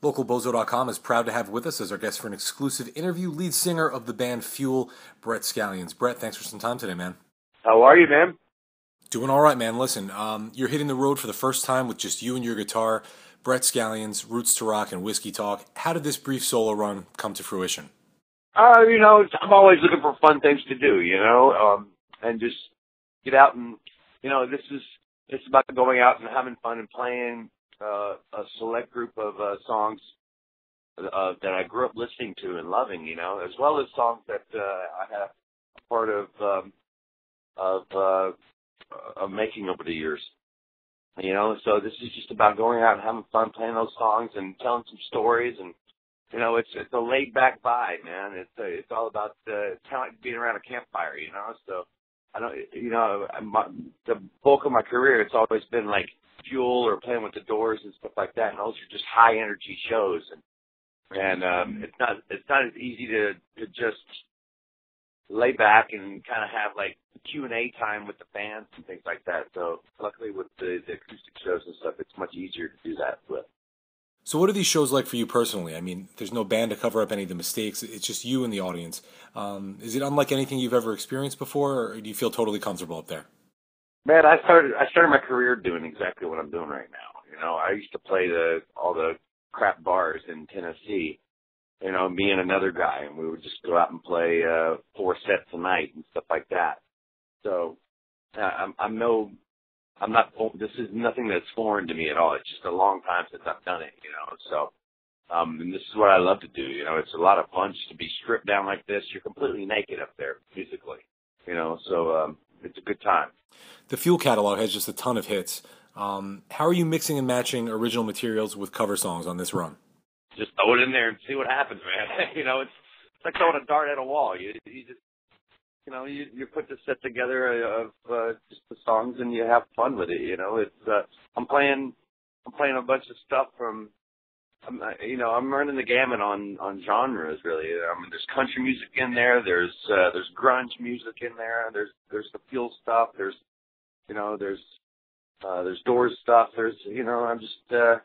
LocalBozo.com is proud to have with us as our guest for an exclusive interview, lead singer of the band Fuel, Brett Scallions. Brett, thanks for some time today, man. How are you, man? Doing all right, man. Listen, you're hitting the road for the first time with just you and your guitar, Brett Scallions, Roots to Rock, and Whiskey Talk. How did this brief solo run come to fruition? I'm always looking for fun things to do, and just get out and, it's about going out and having fun and playing a select group of songs that I grew up listening to and loving, as well as songs that I have a part of making over the years. So this is just about going out and having fun playing those songs and telling some stories, and it's a laid back vibe, man. It's all about kind of like being around a campfire, So I don't, the bulk of my career, it's always been like Fuel or playing with the Doors and stuff like that, and those are just high energy shows, and it's not as easy to just lay back and kind of have like Q&A time with the fans and things like that. So luckily with the acoustic shows and stuff, it's much easier to do that with. So what are these shows like for you personally? I mean, there's no band to cover up any of the mistakes. It's just you and the audience. Is it unlike anything you've ever experienced before, or do you feel totally comfortable up there? Man, I started my career doing exactly what I'm doing right now. I used to play all the crap bars in Tennessee, me and another guy, and we would just go out and play 4 sets a night and stuff like that. So this is nothing that's foreign to me at all. It's just a long time since I've done it, So, and this is what I love to do. It's a lot of fun just to be stripped down like this. You're completely naked up there musically, So it's a good time. The Fuel catalog has just a ton of hits. How are you mixing and matching original materials with cover songs on this run? Just throw it in there and see what happens, man. It's like throwing a dart at a wall. You just, you put the set together of just the songs and you have fun with it. It's I'm playing a bunch of stuff from, I'm running the gamut on genres really. I mean, there's country music in there. There's grunge music in there. There's the Fuel stuff. There's Doors stuff. I'm just the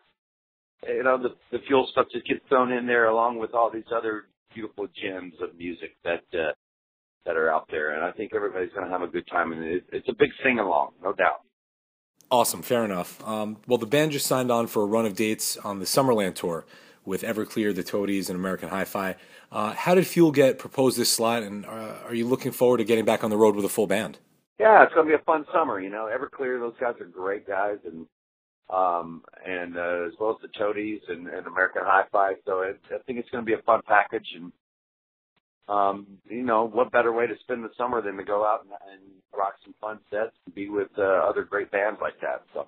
Fuel stuff just gets thrown in there along with all these other beautiful gems of music that are out there, and I think everybody's going to have a good time, and it's a big sing-along, no doubt. Awesome, fair enough. Well, the band just signed on for a run of dates on the Summerland Tour with Everclear, the Toadies, and American Hi-Fi. How did Fuel get proposed this slot, and are you looking forward to getting back on the road with a full band? Yeah, it's going to be a fun summer. Everclear, those guys are great guys, and as well as the Toadies and American Hi-Fi. So I think it's going to be a fun package, and what better way to spend the summer than to go out and rock some fun sets and be with other great bands like that. So,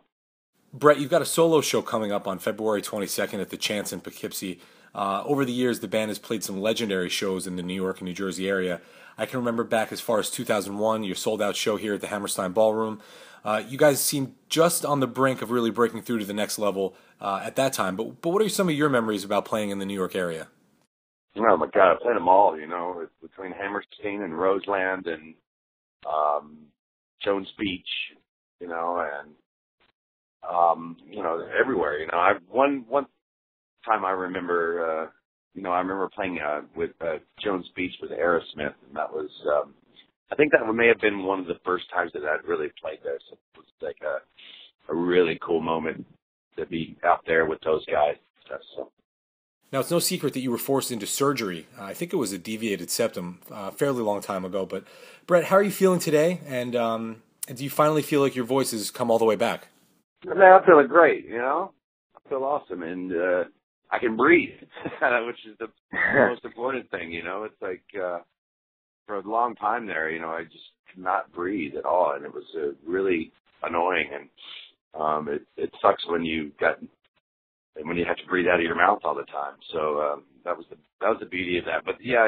Brett, you've got a solo show coming up on February 22nd at the Chance in Poughkeepsie. Over the years, the band has played some legendary shows in the New York and New Jersey area. I can remember back as far as 2001, your sold-out show here at the Hammerstein Ballroom. You guys seemed just on the brink of really breaking through to the next level at that time. But what are some of your memories about playing in the New York area? Oh, my God, I played them all, between Hammerstein and Roseland and Jones Beach, and, everywhere. One time I remember, I remember playing with Jones Beach with Aerosmith, and that was, I think that may have been one of the first times that I'd really played there. So it was like a really cool moment to be out there with those guys. So. Now, it's no secret that you were forced into surgery. I think it was a deviated septum a fairly long time ago. But, Brett, how are you feeling today? And do you finally feel like your voice has come all the way back? Man, I'm feeling great, I feel awesome. And I can breathe, which is the most important thing, It's like for a long time there, I just could not breathe at all. And it was really annoying. And it sucks when you have to breathe out of your mouth all the time. So that was the beauty of that. But yeah,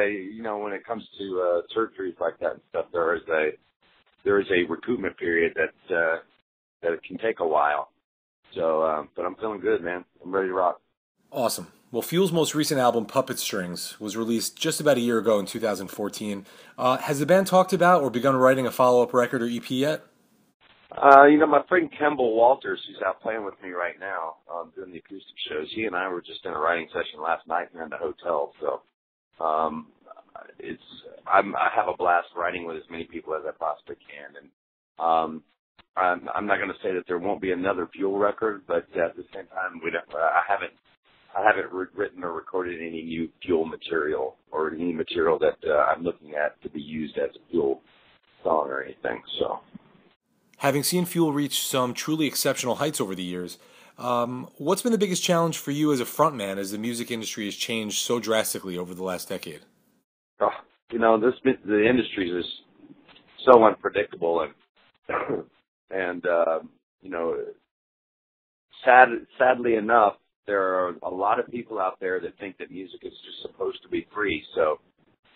when it comes to surgeries like that and stuff, there is a recoupment period that it can take a while. So, but I'm feeling good, man. I'm ready to rock. Awesome. Well, Fuel's most recent album, Puppet Strings, was released just about a year ago in 2014. Has the band talked about or begun writing a follow-up record or EP yet? My friend Kemble Walters, who's out playing with me right now, doing the acoustic shows, he and I were just in a writing session last night here in the hotel. So, I have a blast writing with as many people as I possibly can. And, I'm not going to say that there won't be another Fuel record, but at the same time, I haven't written or recorded any new Fuel material or any material that I'm looking at to be used as a Fuel song or anything. So, having seen Fuel reach some truly exceptional heights over the years, what's been the biggest challenge for you as a frontman as the music industry has changed so drastically over the last decade? The industry is so unpredictable, and sadly enough, there are a lot of people out there that think that music is just supposed to be free, so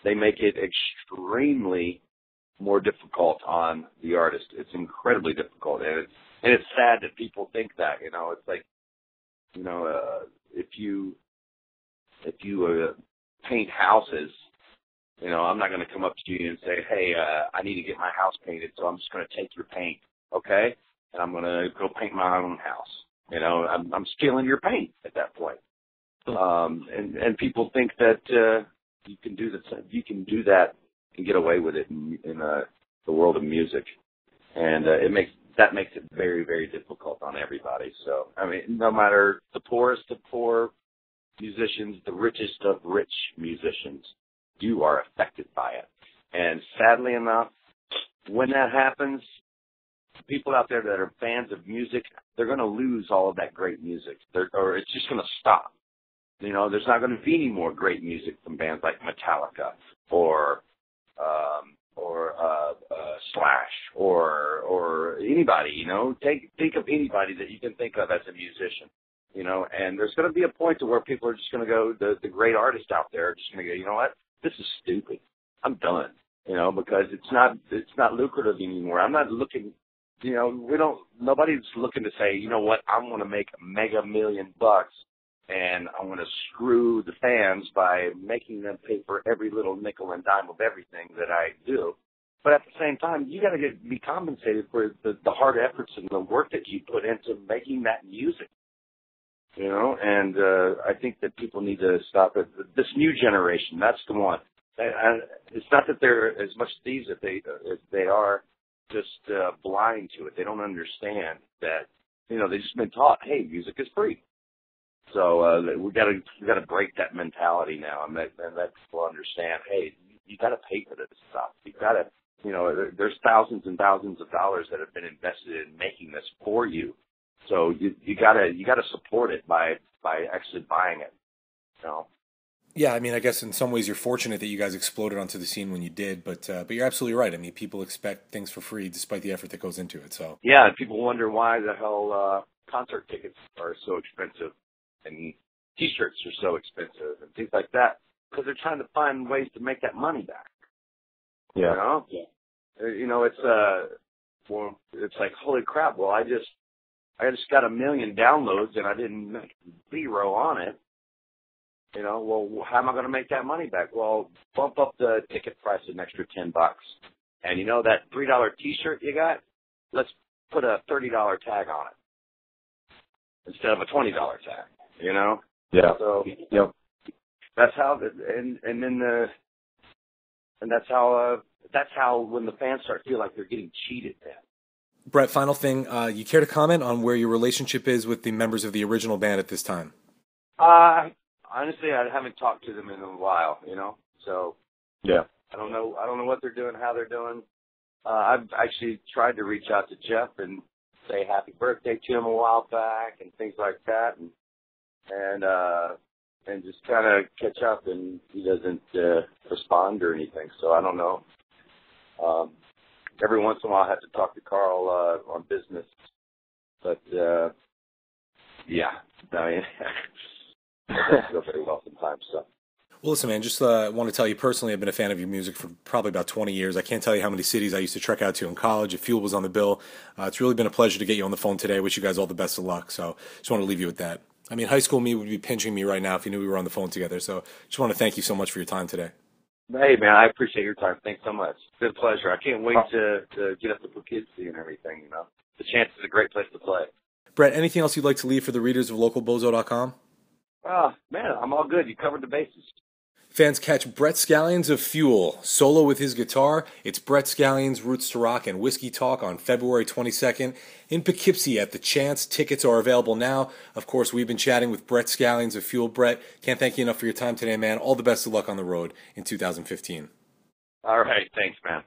they make it extremely more difficult on the artist. It's incredibly difficult, and it's sad that people think that. It's like, if you paint houses, I'm not going to come up to you and say, hey, I need to get my house painted, so I'm just going to take your paint, okay? And I'm going to go paint my own house. I'm stealing your paint at that point. And people think that you can do that and get away with it in the world of music, and it makes it very, very difficult on everybody. So, no matter the poorest of poor musicians, the richest of rich musicians, you are affected by it. And sadly enough, when that happens, people out there that are fans of music, they're going to lose all of that great music, or it's just going to stop. There's not going to be any more great music from bands like Metallica or Slash or anybody. Think of anybody that you can think of as a musician. And there's going to be a point to where people are just going to go, the great artists out there are just going to go, you know what, this is stupid. I'm done. Because it's not lucrative anymore. I'm not looking. Nobody's looking to say, you know what, I'm going to make mega million bucks and I'm going to screw the fans by making them pay for every little nickel and dime of everything that I do. But at the same time, you got to be compensated for the hard efforts and the work that you put into making that music. And I think that people need to stop it. This new generation, that's the one. It's not that they're as much thieves as they are just blind to it. They don't understand that, they've just been taught, hey, music is free. So we got to break that mentality now and let people understand, hey, you got to pay for this stuff. You got to, there's thousands and thousands of dollars that have been invested in making this for you. So you got to support it by actually buying it. Yeah, I guess in some ways you're fortunate that you guys exploded onto the scene when you did, but you're absolutely right. People expect things for free despite the effort that goes into it. So yeah, and people wonder why the hell concert tickets are so expensive and T-shirts are so expensive and things like that, because they're trying to find ways to make that money back. Yeah. It's like, holy crap! Well, I just got 1 million downloads and I didn't make zero on it. Well, how am I going to make that money back? Well, bump up the ticket price an extra $10. And that $3 T-shirt you got, let's put a $30 tag on it instead of a $20 tag. Yeah. So that's how that's how when the fans start to feel like they're getting cheated, man. Brett, final thing, you care to comment on where your relationship is with the members of the original band at this time? Honestly, I haven't talked to them in a while, so yeah, I don't know what they're doing, how they're doing. I've actually tried to reach out to Jeff and say happy birthday to him a while back and things like that, and just kind of catch up, and he doesn't respond or anything, so I don't know. Every once in a while I have to talk to Carl on business, but yeah, it doesn't go very well sometimes. So. Well, listen, man, just want to tell you personally, I've been a fan of your music for probably about 20 years. I can't tell you how many cities I used to trek out to in college if Fuel was on the bill. It's really been a pleasure to get you on the phone today. I wish you guys all the best of luck. So just want to leave you with that. High school me would be pinching me right now if you knew we were on the phone together. So just want to thank you so much for your time today. Hey, man, I appreciate your time. Thanks so much. It's been a pleasure. I can't wait to get up to Poughkeepsie and everything, the Chance is a great place to play. Brett, anything else you'd like to leave for the readers of localbozo.com? Man, I'm all good. You covered the bases. Fans, catch Brett Scallions of Fuel, solo with his guitar. It's Brett Scallions, Roots to Rock, and Whiskey Talk on February 22nd in Poughkeepsie at the Chance. Tickets are available now. Of course, we've been chatting with Brett Scallions of Fuel. Brett, can't thank you enough for your time today, man. All the best of luck on the road in 2015. All right. Thanks, man.